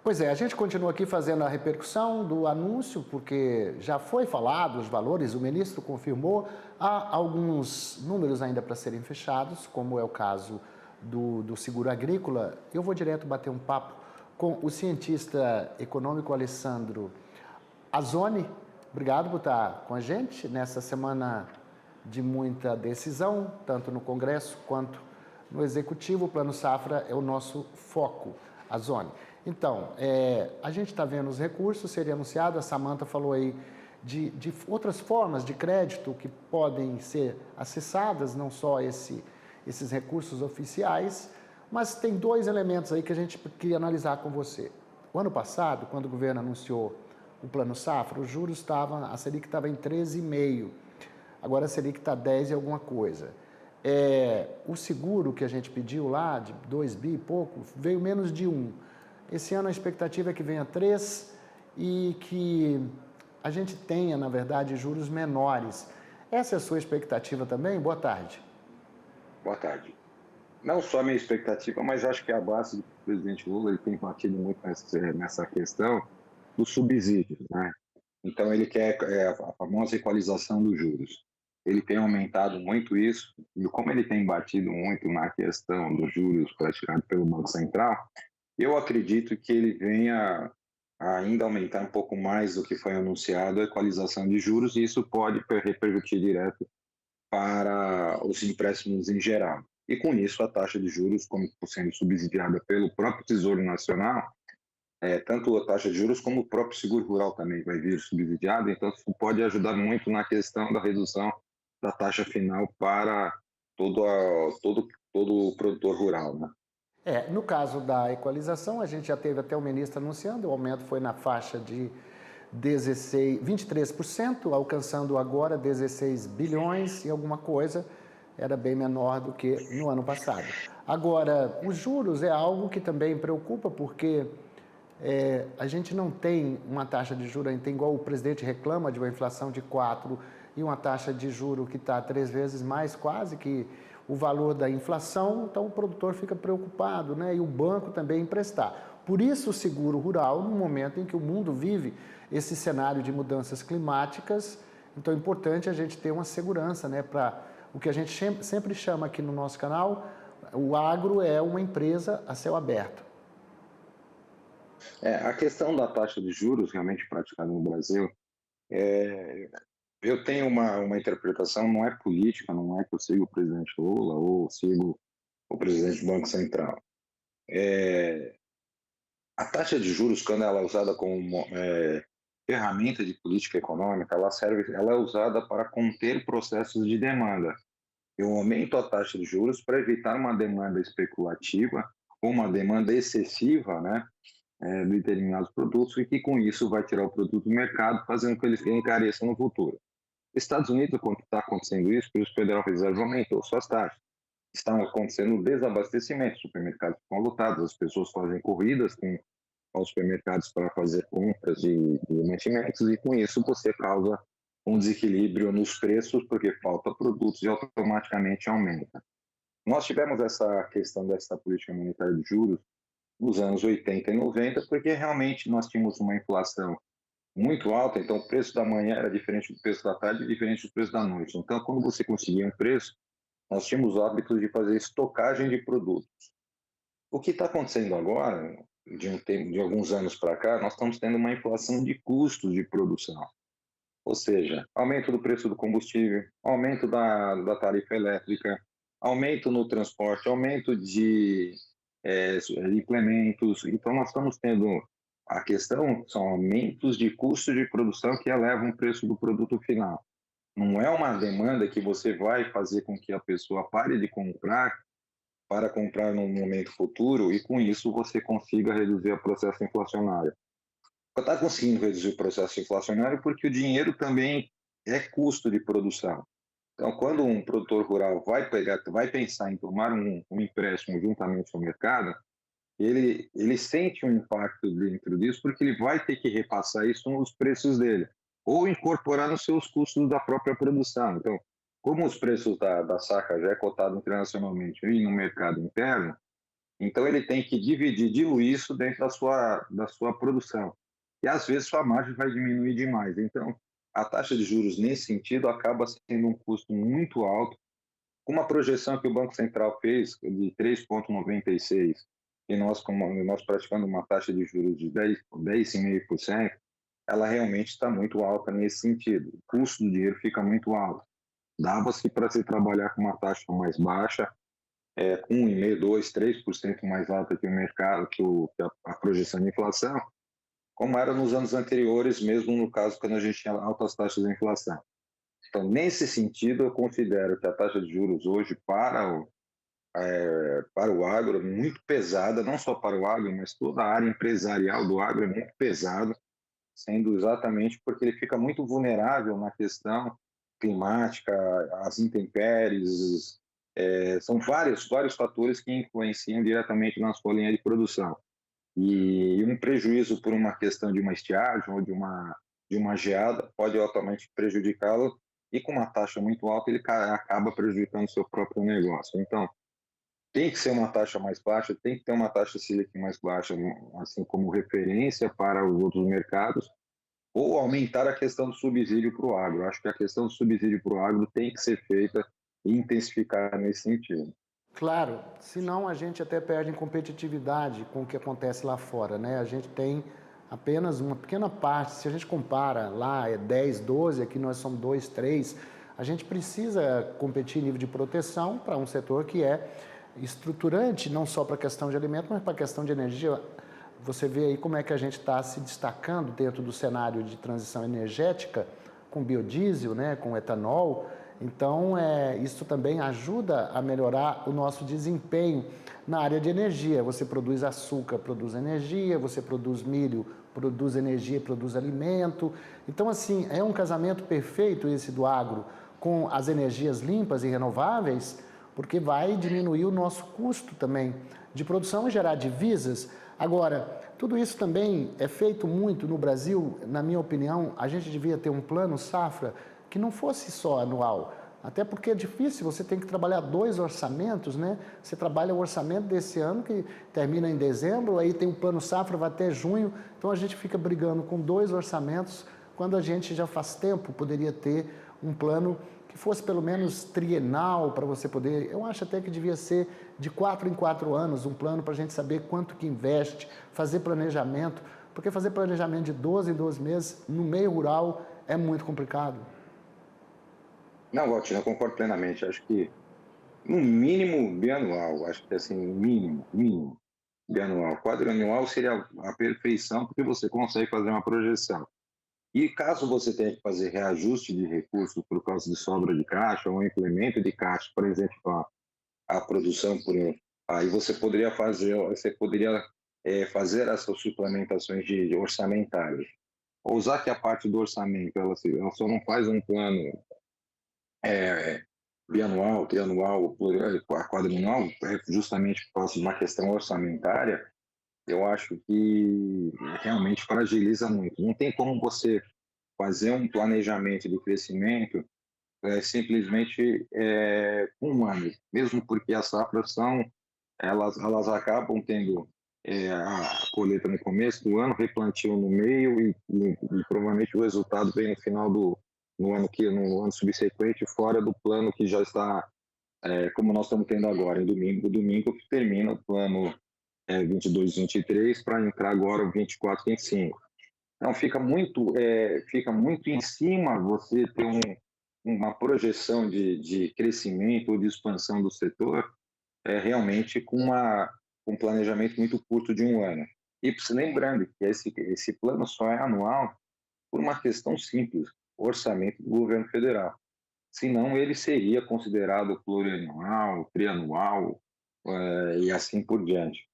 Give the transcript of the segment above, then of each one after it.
Pois é, a gente continua aqui fazendo a repercussão do anúncio, porque já foi falado os valores, o ministro confirmou, há alguns números ainda para serem fechados, como é o caso do seguro agrícola. Eu vou direto bater um papo com o cientista econômico Alessandro Azzoni. Obrigado por estar com a gente nessa semana de muita decisão, tanto no Congresso quanto no Executivo. O Plano Safra é o nosso foco, Azzoni. Então, a gente está vendo os recursos serem anunciados, a Samantha falou aí de outras formas de crédito que podem ser acessadas, não só esses recursos oficiais, mas tem dois elementos aí que a gente queria analisar com você. O ano passado, quando o governo anunciou o Plano Safra, os juros estavam, a Selic estava em 13,5%, agora a Selic está 10 e alguma coisa. O seguro que a gente pediu lá, de 2 bi e pouco, veio menos de 1. Esse ano a expectativa é que venha 3 e que a gente tenha, na verdade, juros menores. Essa é a sua expectativa também? Boa tarde. Boa tarde. Não só a minha expectativa, mas acho que a base do presidente Lula ele tem batido muito nessa questão dos subsídios, né? Então ele quer a famosa equalização dos juros. Ele tem aumentado muito isso, e como ele tem batido muito na questão dos juros praticados pelo Banco Central, eu acredito que ele venha a ainda aumentar um pouco mais do que foi anunciado a equalização de juros, e isso pode repercutir direto para os empréstimos em geral. E com isso, a taxa de juros, como sendo subsidiada pelo próprio Tesouro Nacional, tanto a taxa de juros como o próprio seguro rural também vai vir subsidiado, então isso pode ajudar muito na questão da redução da taxa final para todo o produtor rural, né? No caso da equalização, a gente já teve até o ministro anunciando, o aumento foi na faixa de 23%, alcançando agora 16 bilhões e alguma coisa, era bem menor do que no ano passado. Agora, os juros é algo que também preocupa, porque a gente não tem uma taxa de juros, tem igual o presidente reclama de uma inflação de 4 e uma taxa de juros que está 3 vezes mais quase que o valor da inflação, então o produtor fica preocupado, né? E o banco também emprestar. Por isso o seguro rural, no momento em que o mundo vive esse cenário de mudanças climáticas, então é importante a gente ter uma segurança, né? Para o que a gente sempre chama aqui no nosso canal, o agro é uma empresa a céu aberto. A questão da taxa de juros realmente praticada no Brasil, eu tenho uma interpretação, não é política, não é que eu sigo o presidente Lula ou sigo o presidente do Banco Central. A taxa de juros, quando ela é usada como ferramenta de política econômica, ela é usada para conter processos de demanda. Eu aumento a taxa de juros para evitar uma demanda especulativa ou uma demanda excessiva, né, de determinados produtos, e que com isso vai tirar o produto do mercado, fazendo com que ele encareça no futuro. Estados Unidos, quando está acontecendo isso, por isso o Federal Reserve aumentou suas taxas. Está acontecendo um desabastecimento, supermercados ficam lotados, as pessoas fazem corridas aos supermercados para fazer compras de mantimentos, e com isso você causa um desequilíbrio nos preços, porque falta produtos e automaticamente aumenta. Nós tivemos essa questão dessa política monetária de juros nos anos 80 e 90, porque realmente nós tínhamos uma inflação muito alta, então o preço da manhã era diferente do preço da tarde e diferente do preço da noite. Então, quando você conseguia um preço, nós tínhamos o hábito de fazer estocagem de produtos. O que está acontecendo agora, de alguns anos para cá, nós estamos tendo uma inflação de custos de produção. Ou seja, aumento do preço do combustível, aumento da tarifa elétrica, aumento no transporte, aumento de implementos. Então, nós estamos tendo a questão, são aumentos de custo de produção que elevam o preço do produto final. Não é uma demanda que você vai fazer com que a pessoa pare de comprar para comprar num momento futuro e com isso você consiga reduzir o processo inflacionário. Está conseguindo reduzir o processo inflacionário porque o dinheiro também é custo de produção. Então, quando um produtor rural vai pensar em tomar um empréstimo juntamente ao mercado, ele sente um impacto dentro disso porque ele vai ter que repassar isso nos preços dele ou incorporar nos seus custos da própria produção. Então, como os preços da saca já é cotado internacionalmente e no mercado interno, Então, ele tem que diluir isso dentro da sua produção. E, às vezes, sua margem vai diminuir demais. Então, a taxa de juros, nesse sentido, acaba sendo um custo muito alto, com uma projeção que o Banco Central fez de 3,96, e nós praticando uma taxa de juros de 10,5%, ela realmente está muito alta nesse sentido. O custo do dinheiro fica muito alto. Dava-se para se trabalhar com uma taxa mais baixa, com 1,5%, 2%, 3% mais alta que o mercado, que a projeção de inflação, como era nos anos anteriores, mesmo no caso quando a gente tinha altas taxas de inflação. Então, nesse sentido, eu considero que a taxa de juros hoje para o agro é muito pesada, não só para o agro, mas toda a área empresarial do agro é muito pesada, sendo exatamente porque ele fica muito vulnerável na questão climática, as intempéries, são vários fatores que influenciam diretamente na sua linha de produção. E um prejuízo por uma questão de uma estiagem ou de uma geada pode altamente prejudicá-lo, e com uma taxa muito alta ele acaba prejudicando o seu próprio negócio. Então, tem que ser uma taxa mais baixa, tem que ter uma taxa Selic mais baixa, assim como referência para os outros mercados, ou aumentar a questão do subsídio para o agro. Acho que a questão do subsídio para o agro tem que ser feita e intensificar nesse sentido. Claro, senão a gente até perde em competitividade com o que acontece lá fora, né? A gente tem apenas uma pequena parte, se a gente compara lá é 10, 12, aqui nós somos 2, 3, a gente precisa competir em nível de proteção para um setor que é estruturante, não só para a questão de alimento, mas para a questão de energia. Você vê aí como é que a gente está se destacando dentro do cenário de transição energética, com biodiesel, né, com etanol. Então, isso também ajuda a melhorar o nosso desempenho na área de energia. Você produz açúcar, produz energia, você produz milho, produz energia, produz alimento. Então, assim, é um casamento perfeito esse do agro com as energias limpas e renováveis, porque vai diminuir o nosso custo também de produção e gerar divisas. Agora, tudo isso também é feito muito no Brasil. Na minha opinião, a gente devia ter um plano safra que não fosse só anual, até porque é difícil, você tem que trabalhar 2 orçamentos, né? Você trabalha o orçamento desse ano, que termina em dezembro, aí tem um plano safra, vai até junho, então a gente fica brigando com 2 orçamentos, quando a gente já faz tempo poderia ter um plano que fosse pelo menos trienal para você poder, eu acho até que devia ser de 4 em 4 anos, um plano para a gente saber quanto que investe, fazer planejamento, porque fazer planejamento de 12 em 12 meses no meio rural é muito complicado. Não, Valtinho, eu concordo plenamente. Acho que, no mínimo, bianual. Acho que, assim, mínimo, bianual. Quadrianual seria a perfeição, porque você consegue fazer uma projeção. E caso você tenha que fazer reajuste de recursos por causa de sobra de caixa ou implemento de caixa, por exemplo, a produção aí você poderia fazer essas suplementações de orçamentárias. Usar que a parte do orçamento, ela só não faz um plano é, bianual, trianual, quadrianual, justamente por causa de uma questão orçamentária. Eu acho que realmente fragiliza muito. Não tem como você fazer um planejamento de crescimento simplesmente com um ano, mesmo porque as safras elas acabam tendo a colheita no começo do ano, replantio no meio e provavelmente o resultado vem no final no ano subsequente, fora do plano que já está, como nós estamos tendo agora, em domingo. Domingo que termina o plano 22, 23 para entrar agora o 24, 25. Então fica muito em cima você ter uma projeção de crescimento ou de expansão do setor, realmente com um planejamento muito curto de um ano. E lembrando que esse plano só é anual por uma questão simples, orçamento do governo federal. Senão ele seria considerado plurianual, trianual, e assim por diante.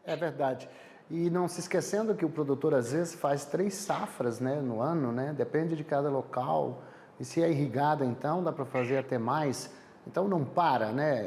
É verdade. E não se esquecendo que o produtor às vezes faz 3 safras, né, no ano, né? Depende de cada local. E se é irrigada, então dá para fazer até mais. Então não para, né?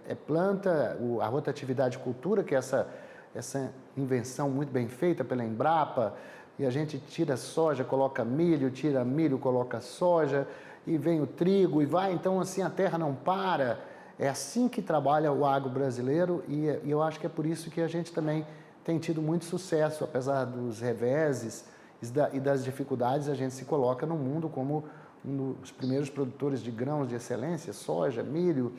É planta, a rotatividade de cultura, que é essa invenção muito bem feita pela Embrapa, e a gente tira soja, coloca milho, tira milho, coloca soja, e vem o trigo, e vai. Então assim a terra não para. É assim que trabalha o agro brasileiro e eu acho que é por isso que a gente também tem tido muito sucesso, apesar dos reveses e das dificuldades, a gente se coloca no mundo como um dos primeiros produtores de grãos de excelência, soja, milho,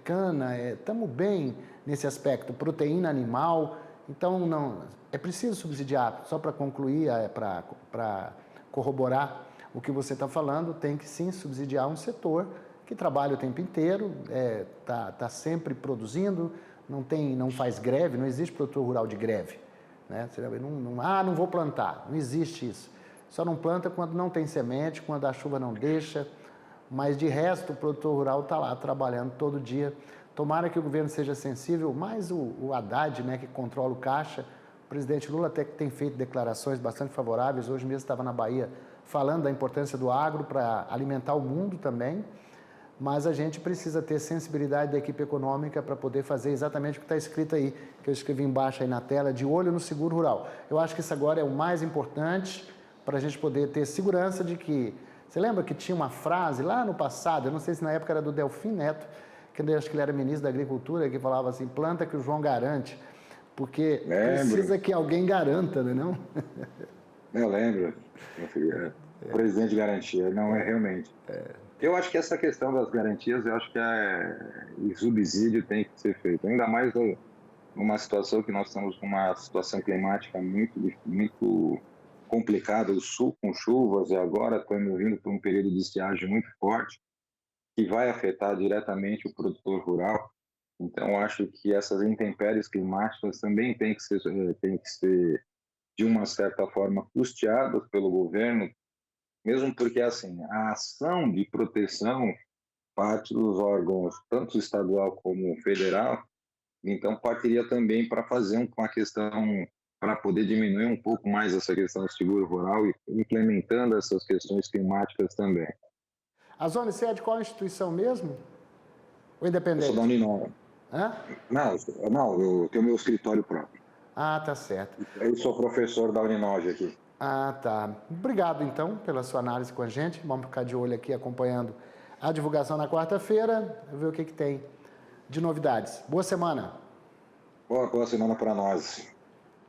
cana, estamos bem nesse aspecto, proteína animal. Então, não, é preciso subsidiar, só para concluir, para corroborar o que você está falando, tem que sim subsidiar um setor que trabalha o tempo inteiro, tá sempre produzindo, não faz greve, não existe produtor rural de greve. Né? Não vou plantar, não existe isso. Só não planta quando não tem semente, quando a chuva não deixa, mas de resto o produtor rural está lá trabalhando todo dia. Tomara que o governo seja sensível, mais o Haddad, né, que controla o caixa. O presidente Lula até que tem feito declarações bastante favoráveis, hoje mesmo estava na Bahia falando da importância do agro para alimentar o mundo também, mas a gente precisa ter sensibilidade da equipe econômica para poder fazer exatamente o que está escrito aí, que eu escrevi embaixo aí na tela, de olho no seguro rural. Eu acho que isso agora é o mais importante para a gente poder ter segurança de que... Você lembra que tinha uma frase lá no passado, eu não sei se na época era do Delfim Neto, que eu acho que ele era ministro da Agricultura, que falava assim, planta que o João garante, porque precisa que alguém garanta, né, não? Eu lembro, presidente de garantia, não é realmente. Eu acho que essa questão das garantias, eu acho que o subsídio tem que ser feito, ainda mais numa situação que nós estamos com uma situação climática muito complicada, o sul com chuvas e agora estamos vindo para um período de estiagem muito forte, que vai afetar diretamente o produtor rural. Então, acho que essas intempéries climáticas também têm que ser de uma certa forma custeadas pelo governo, mesmo porque assim a ação de proteção parte dos órgãos tanto estadual como federal, então partiria também para fazer uma questão para poder diminuir um pouco mais essa questão do seguro rural e implementando essas questões climáticas também. Azone, você é de qual instituição mesmo? Ou Eu sou da independente? Uninove. Hã? Não, eu tenho meu escritório próprio. Ah, tá certo. Eu sou professor da Uninove aqui. Ah, tá. Obrigado, então, pela sua análise com a gente. Vamos ficar de olho aqui acompanhando a divulgação na quarta-feira, ver o que tem de novidades. Boa semana. Boa semana para nós.